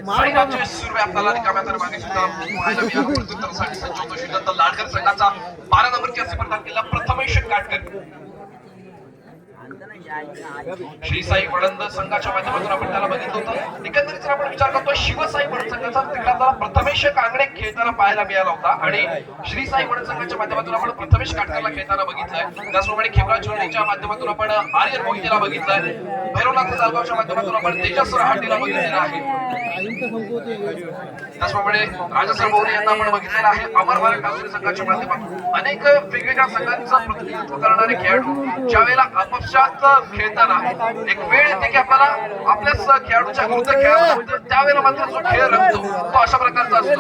[SPEAKER 5] साईनाथचे सुरवे आपल्याला रिकाम्या तर मागे सुद्धा पाहायला मिळालं. प्रत्युत्तरासाठी संजोग श्रीदत्त लाडकर संघाचा 12 नंबरची असे प्रदान केला प्रथमेश काटकर. श्री साई वडंद संघाच्या माध्यमातून आपण त्याला बघितलं होतं. एकंदरीत जर आपण विचार करतो शिवसाई वडंद संघाचा तिकडे प्रथमेश कांगडे खेळताना पाहायला मिळाला होता आणि श्री साई वडंद संघाच्या माध्यमातून आपण प्रथमेश काटकरला खेळताना बघितलंय. त्याचप्रमाणे खेमराज जोडणीच्या माध्यमातून आपण आर्यन मोहितेला बघितलंय. भैरवनाथ जालगावच्या माध्यमातून आपण तेजस रहाटेला बघितलेलं आहे. त्याचप्रमाणे राजसर बोरे यांना आपण बघितलेलं आहे. अमर भारत डावरी संघाच्या माध्यमातून अनेक वेगवेगळ्या संघांचं प्रतिनिधित्व करणारे खेळाडू ज्यावेळेला अपक्षात खेळताना एक वेळ येते की आपल्याला आपल्याच खेळाडूच्या विरुद्ध खेळावं लागतं. त्यावेळेला मात्र जो खेळ रंगतो तो अशा प्रकारचा असतो.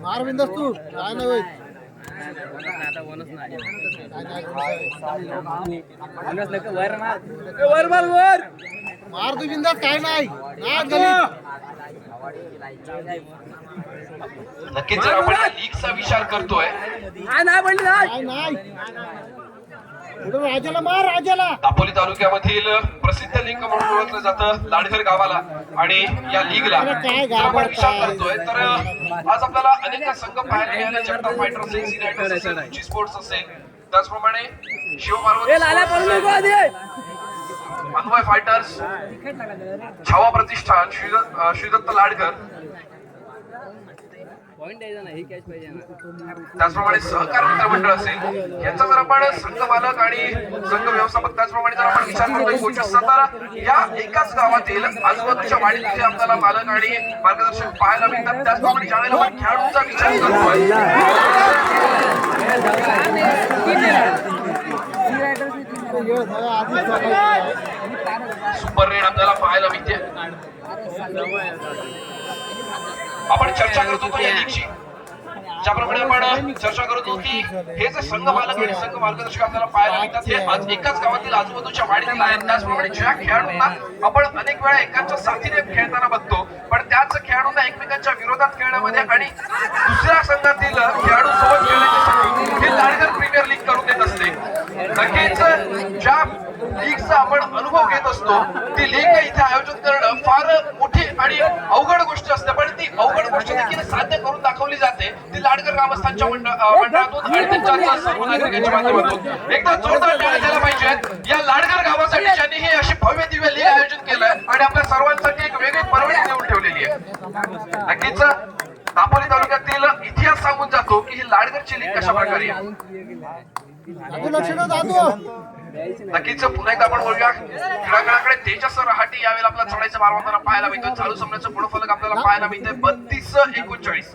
[SPEAKER 4] मार तू काय नाही मार तू बिंदास काय नाही
[SPEAKER 5] नक्कीच जर आपण या लीगचा विचार करतोय
[SPEAKER 4] राजाला मार राजाला.
[SPEAKER 5] दापोली तालुक्यामधील प्रसिद्ध लीग म्हणून ओळखलं जातं लाडघर गावाला आणि या लीगला जर आपण विचार करतोय तर आज आपल्याला अनेक संघ पाहायला मिळाले. जगताप फायटर्स असेल, सी रायडर्स असेल, रुची स्पोर्ट्स असेल, त्याचप्रमाणे शिवपार्वती अन्वय फायटर्स, छावा प्रतिष्ठान, श्रीदत्त लाडकर, त्याचप्रमाणे सहकार मित्र मंडळ असेल यांचा जर आपण संघ मालक आणि संघ व्यवस्थापक त्याचप्रमाणे जर आपण विचार करतोय कोचेसचा तर या एकाच गावातील आजूबाजूच्या वाडीतले आपल्याला मालक आणि मार्गदर्शक पाहायला मिळतात. त्याचप्रमाणे ज्यावेळेला आपण खेळाडूंचा विचार करतोय सुपर रेड आपल्याला पाहायला मिळते. आपण चर्चा करत होतो या लीगची ज्याप्रमाणे आपण चर्चा करत होतो की हे जे संघ मालक आणि संघ मार्गदर्शक आपल्याला पाहायला मिळतात हे आज एकाच गावातील आजूबाजूच्या वाडीतील आहेत. त्याचप्रमाणे ज्या खेळाडूंना आपण अनेक वेळा एकाच्या साथीने खेळताना बघतो पण त्याच खेळाडूंना एकमेकांच्या विरोधात खेळण्यामध्ये आणि दुसऱ्या संघातील खेळाडू सोबत खेळण्याची हे लाडघर प्रीमियर लीग करून देत असते. नक्कीच ज्या लीगचा आपण अनुभव घेत असतो ती लीग इथे आयोजित करणं फार मोठी आणि अवघड गोष्ट असते पण ती अवघड गोष्ट देखील साध्य करून दाखवली जाते ती लाडघर ग्रामस्थांच्या मंडळातून आणि त्यांच्या सर्व नागरिकांच्या माध्यमातून. एकदा जोरदार टाळ्या द्यायला पाहिजे या लाडघर गावासाठी ज्यांनी ही अशी भव्य दिव्य लीग आयोजित केलंय आणि आपल्या सर्वांसाठी एक वेगळी पर्वणी देऊन ठेवलेली आहे. नक्कीच दापोली तालुक्यातील इतिहास सांगून जातो की ही लाडघरची लीग कशा प्रकारे नक्कीच पुन्हा एकदा आपण बोलूया खेळाकडे तेजस रहाटे यावेळेला आपल्याला चढायचं मारवताना पाहायला मिळतं. चालू सामन्याचं गुणफलक आपल्याला पाहायला मिळतंय 32-39.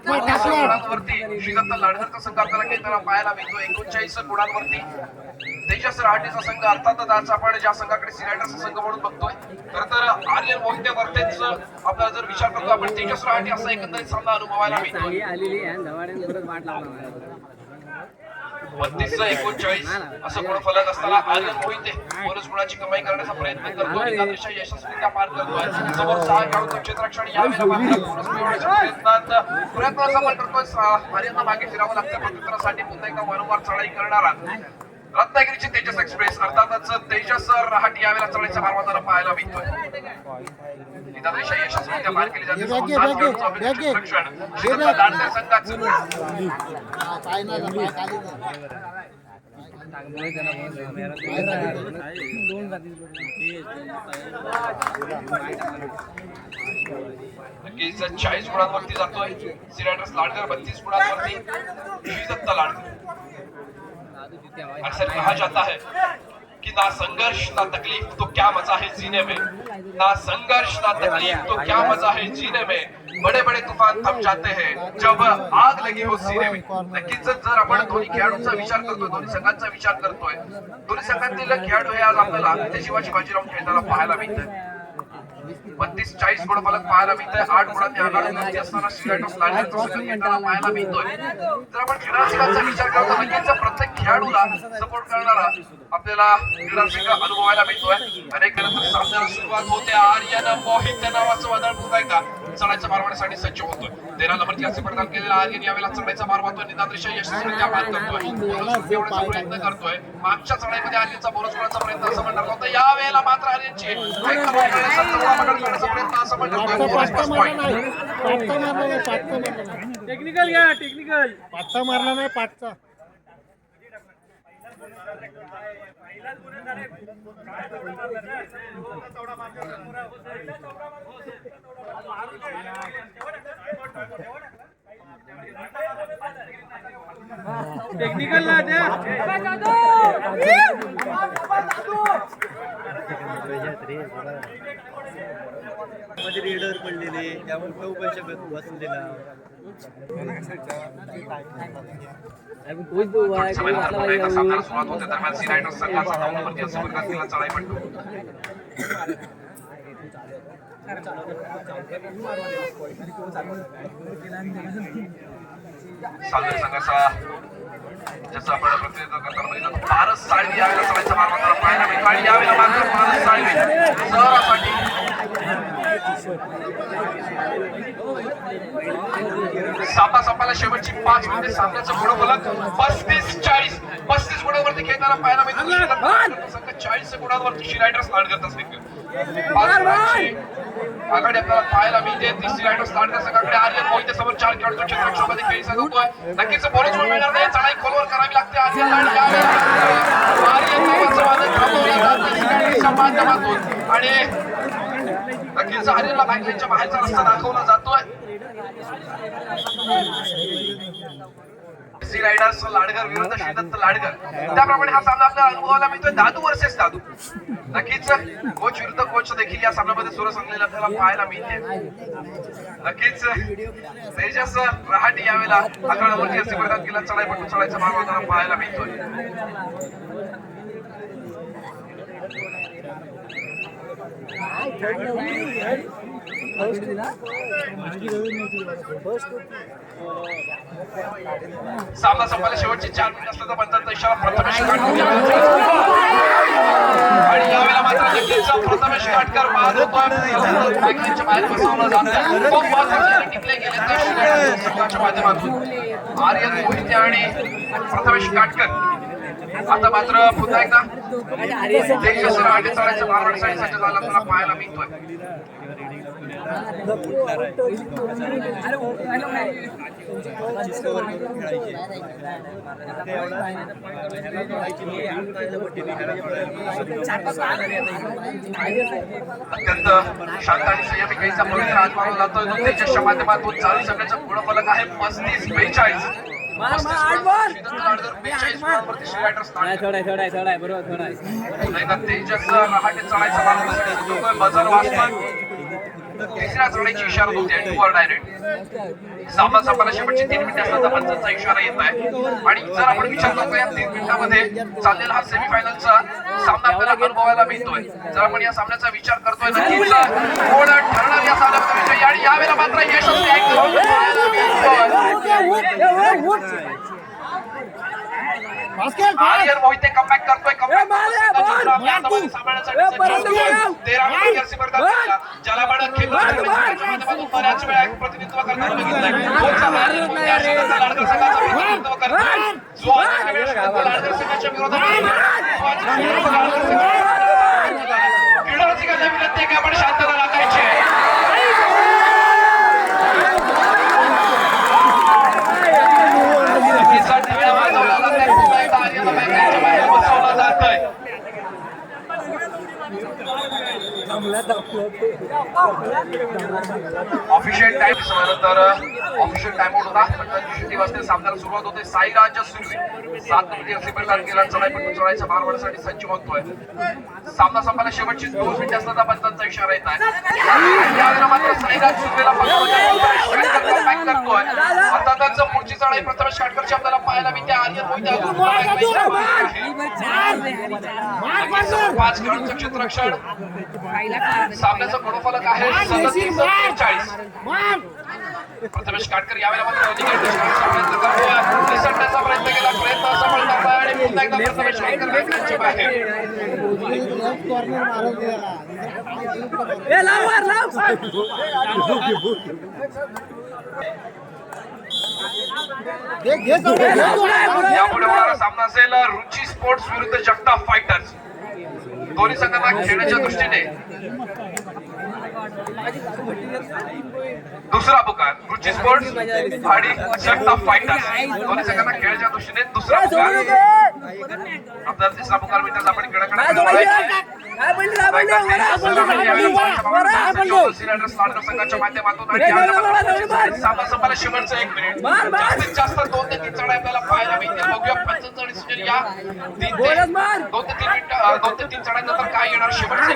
[SPEAKER 5] 32 गुणांवरती श्रीदत्त लाडघरचा संघ आपल्याला खेळताना पाहायला मिळतो 39 गुणांवरती तेजस रहाटेचा संघ. अर्थातच आज आपण ज्या संघाकडे सी रायडर्सचा संघ म्हणून बघतोय खरं तर आर्यन मोहिते वर्तेच आपल्याला जर विचार करतो आपण तेजस रहाटे असा एकंदरीत सामना अनुभवायला मिळतोय. 32-39 असं गुणफलक असताना आर्यन मोहिते बोनस गुणाची कमाई करण्याचा प्रयत्न करतो. एकादशा यशस्वीरित्या पार करतोय. समोर 6 खेळाडूंचं क्षेत्ररक्षण यावेळेला मात्र बोनस मिळवण्याच्या प्रयत्नाचा आपण करतोय. आर्यनला मागे फिरावं लागतं. प्रत्युत्तरासाठी पुन्हा एकदा वारंवार चढाई करणारा रत्नागिरीची तेजस एक्सप्रेस अर्थातच तेजस रहाटे यावेळेला चढाईचा मारवताना पाहायला मिळतोय. एकादशा यशस्वीरित्या पार केली जाते. श्रीदत्त लाडघर संघाचं नक्कीच 40 गुणांवरती जातोय सी रायडर्स लाडकर, 32 गुणांवरती श्रीदत्त लाडकर. अक्सर कहा जाता है कि ना संघर्ष ना तकलीफ तो क्या मजा है जीने में, ना संघर्ष ना तकलीफ तो क्या मजा है जीने में, बड़े बड़े तूफान थम जाते हैं जब आग लगी हो सीने में. नक्कीच जर आपण दोन्ही खेळाडूंचा विचार करतोय, दोन्ही संघांचा विचार करतोय, दोन्ही संघातील खेळाडू हे आज आपल्याला ते शिवाजी बाजीराव खेळताना पाहायला मिळतात. 32-40 गुणफलक पाहायला मिळतोय. 8 गुणांनी आघाडीवरती असताना श्री रायडर्स लाडकरचा संघ खेळताना पाहायला मिळतोय. तर आपण क्रीडा संघाचा विचार करतो नक्कीच प्रत्येक खेळाडूला सपोर्ट करणारा आपल्याला क्रीडा संघ अनुभवायला मिळतोय. अनेक नंतर सामन्याला सुरुवात होते. आर्यन मोहित नावाचं वादळ पुन्हा एकदा चढाईच्या मारवाडीसाठी सज्ज होतोय. 13 नंबरची असे प्रदान केलेला आर्यन यावेळेला चढाईचा मार वाहतोय. निदानदृश्य यशस्वीरित्या पार करतोय. एवढाचा प्रयत्न करतोय. मागच्या चढाईमध्ये आर्यनचा बोनस गुणाचा प्रयत्न असं म्हणणार होता. यावेळेला मात्र आर्यनची प्रयत्न असं
[SPEAKER 4] टेक्निकल घ्या, टेक्निकल पाचचा मारला नाही, पाचचा. टेक्निकल ना द्या.
[SPEAKER 6] मध्ये रेडर पडलेले त्यामुळे तो पण शकत बसलेला
[SPEAKER 5] सुरुवात होते. दरम्यान सी रायडर्स संघाचा 9 नंबरची असे प्रदान केला चढाई पट्टू. सागर संघाचा ज्याचा आपण प्रतिनिधित्व करताना बघितलं पारस साळवी यावेळेला चढाईचा मार मात्र पाहायला मिळतो आणि यावेळेला मात्र पारस साळवी सहरासाठी सामना संपायला शेवटची 5 मिनिटे. सामन्याचं गुणफलक 35-40. 35 गुणांवरती खेळताना पाहायला मिळतो. संघ 40 गुणांवरती श्री रायडर्स लाडकरचा संघ 5 गुणांची आघाडी आपल्याला पाहायला मिळते. श्री रायडर्स लाडकर संघाकडे आर्यन मोहिते समोर 4 खेळाडूंच्या क्षेत्ररक्षणामध्ये खेळी संघतोय. नक्कीच बरोच वेळ मिळणार नाही. चढाई खोलवर करावी लागते. आर्यन नावाचं वादळ थांबवलं जातं श्री रायडर्सच्या माध्यमातून आणि नक्कीच आर्यनला बँकलाईनच्या बाहेरचा रस्ता दाखवला जातोय. सी रायडर्स लाडकर विरुद्ध श्रीदत्त लाडकर. त्याप्रमाणे हा सामना आपल्याला अनुभवायला मिळतोय. दादू वर्सेस दादू. नक्कीच कोच विरुद्ध कोच देखील या सामन्यामध्ये सुरू असलेला आपल्याला पाहायला मिळते. नक्कीच तेजस रहाटी यावेळेला आघाडीवरती असे प्रदान केला चढाईपट्टू चढाईचा मार वाहताना पाहायला मिळतोय. सामना संपायला शेवटचे 4 मिनिट असल्याचा पंचांचा इशारा प्रथमेश काटकर आणि यावेळेला मात्र नक्कीच प्रथमेश काटकर बाद होतोय. बँकलाईनच्या बाहेर बसवलं जातं. खूप महत्त्वाचे टिकले गेले ते श्रीरायडर्स संघाच्या माध्यमातून आर्यन मोहिते आणि प्रथमेश काटकर. आता मात्र पुन्हा एकदा तेजस रहाटे चढाईच्या मारवाडीसाठी सज्ज झाला आपल्याला पाहायला मिळतोय. अत्यंत शांत आणि संयमी खेळीचा पवित्र हात मानला जातोय. तो तेजसच्या माध्यमातून चालू संघाचं गुणफलक आहे 35-42. तेजस रहाटे चढाईचा मार बजर वाचतोय. तिसऱ्या चढाईची इशारा होते टूवर डायरेक्ट. सामना संपायला शेवटची 3 मिनिटे असल्याचा पंचांचा इशारा येत आहे आणि जर आपण विचार करतो या 3 मिनिटांमध्ये चाललेला हा सेमीफायनलचा सामना आपल्याला अनुभवायला मिळतोय. जर आपण या सामन्याचा विचार करतोय नक्कीच कोण ठरणार या सामन्याचा विषय आणि यावेळेला मात्र यशस्वी आर्यन मोहिते कमबॅक करतोय. ज्याला पण खेळाडूंच्या बऱ्याच वेळा प्रतिनिधित्व करताना बघितलंय. लाडकर संघाचं प्रतिनिधित्व करतोय. जो लाडकर संघाच्या विरोधात क्रीडा संघाला विनंती आहे की आपण शांतता राखायची. बसवलं जातंय. ऑफिशियल टाइम तर ऑफिशियल टाइम आउट होता. 3:30 वाजता सामन्याला सुरुवात होते. साईराज सुर्वे 7 मिनिटे असेपर्यंत गेला चढाईचा भार वाढण्यासाठी सज्ज होतोय. सामना संपायला शेवटची 2 मिनिटे असताना पंचांचा इशारा येत आहे. यावेळेला मात्र साईराज सुर्वेला बॅक करतोय. आता त्यांचं पुढची चढाई प्रथमेश काटकरची आपल्याला पाहायला मिळते. आर्यन मोहिते 5 खेळाडूंचं क्षेत्ररक्षण. सामन्याचा गुणफलक आहे 37-43. प्रथमेश काटकर यावेळेला मात्र प्रयत्न करतोय. निसटण्याचा प्रयत्न केला. प्रयत्न असफळ ठरला आणि पुन्हा एकदा प्रथमेश काटकर बॅटमॅनच्या बाहेर. यापुढे होणारा सामना असेल रुची स्पोर्ट्स विरुद्ध जगताप फायटर्स. दोन्ही संघांना खेळण्याच्या दृष्टीने दुसरा पुकार. रुची स्पोर्ट्स आणि जगताप फायटर्स दोन्ही संघांना खेळण्याच्या दृष्टीने दुसरा पुकार. आपल्याला तिसरा पुकार मिळताच आपण संघाच्या माध्यमातून सामना संपायला शेवटचा 1 मिनिट. जास्तीत जास्त 2 ते 3 चढाई आपल्याला पाहायला मिळतील. बघूया 45 या 2 ते 3 चढाईनंतर काय येणार. शेवटचे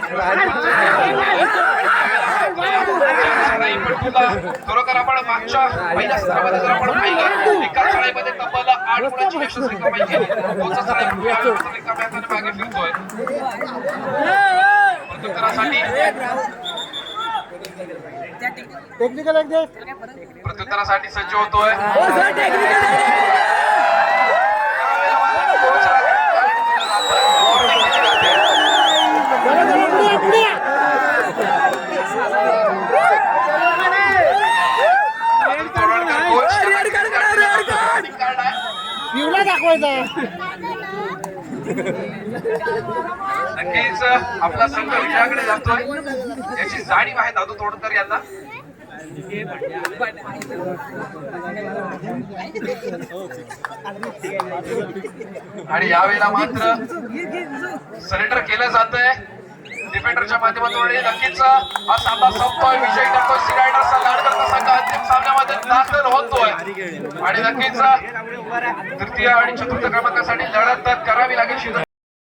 [SPEAKER 5] खरोखर आपण मागच्या पहिल्या स्तरामध्ये जर आपण पाहिलं एका चढाईमध्ये तब्बल 8 गुणांची यशस्वी कमाई केली. तोच चढाई मागे फिरतोय. प्रत्युत्तरासाठी प्रत्युत्तरासाठी सज्ज होतोय. नक्कीच आपला संघ विजयाकडे जातोय याची जाणीव आहे दादू तोडकर यांना. आणि यावेळेला मात्र सरेंडर केलं जातंय डिफेंडरच्या माध्यमातून. आणि नक्कीच हा सामना संपतोय. विजय ठरतोय. सी रायडर्सचा लाडकरचा संघ अंतिम सामन्यामध्ये दाखल होतोय. आणि नक्कीच तृतीय आणि चतुर्थ क्रमांकासाठी लढत करावी लागेल.